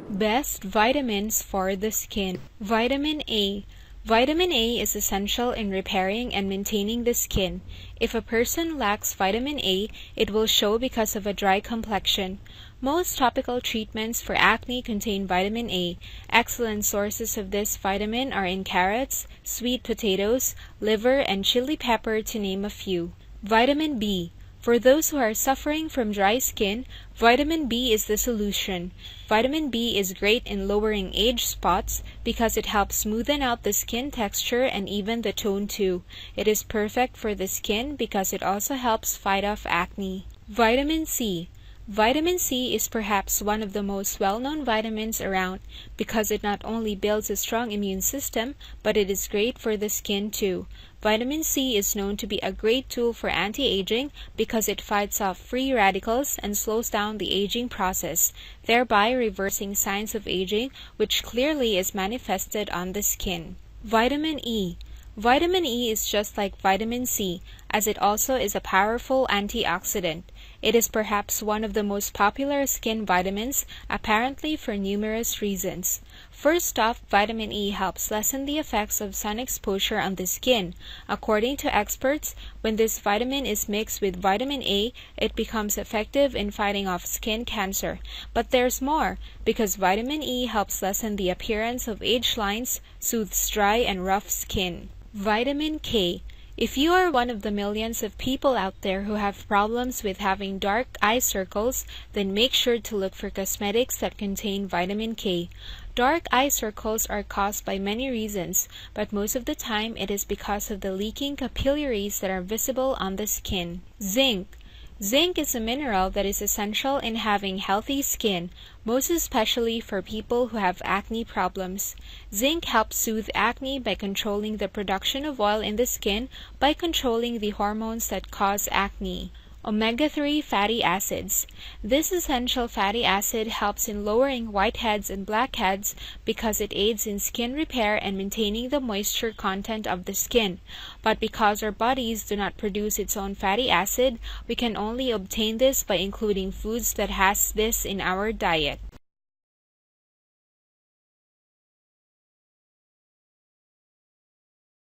Best vitamins for the skin. Vitamin A. Vitamin A is essential in repairing and maintaining the skin. If a person lacks vitamin A, it will show because of a dry complexion. Most topical treatments for acne contain vitamin A. Excellent sources of this vitamin are in carrots, sweet potatoes, liver, and chili pepper, to name a few. Vitamin B. For those who are suffering from dry skin, vitamin B is the solution. Vitamin B is great in lowering age spots because it helps smoothen out the skin texture and even the tone too. It is perfect for the skin because it also helps fight off acne. Vitamin C. Vitamin C is perhaps one of the most well-known vitamins around because it not only builds a strong immune system, but it is great for the skin too. Vitamin C is known to be a great tool for anti-aging because it fights off free radicals and slows down the aging process, thereby reversing signs of aging, which clearly is manifested on the skin. Vitamin E. Vitamin E is just like vitamin C, as it also is a powerful antioxidant. It is perhaps one of the most popular skin vitamins, apparently for numerous reasons. First off, vitamin E helps lessen the effects of sun exposure on the skin. According to experts, when this vitamin is mixed with vitamin A, it becomes effective in fighting off skin cancer. But there's more, because vitamin E helps lessen the appearance of age lines, soothes dry and rough skin. Vitamin K. If you are one of the millions of people out there who have problems with having dark eye circles, then make sure to look for cosmetics that contain vitamin K. Dark eye circles are caused by many reasons, but most of the time it is because of the leaking capillaries that are visible on the skin. Zinc. Zinc is a mineral that is essential in having healthy skin, most especially for people who have acne problems. Zinc helps soothe acne by controlling the production of oil in the skin by controlling the hormones that cause acne. Omega-3 fatty acids. This essential fatty acid helps in lowering whiteheads and blackheads because it aids in skin repair and maintaining the moisture content of the skin. But because our bodies do not produce its own fatty acid, we can only obtain this by including foods that has this in our diet.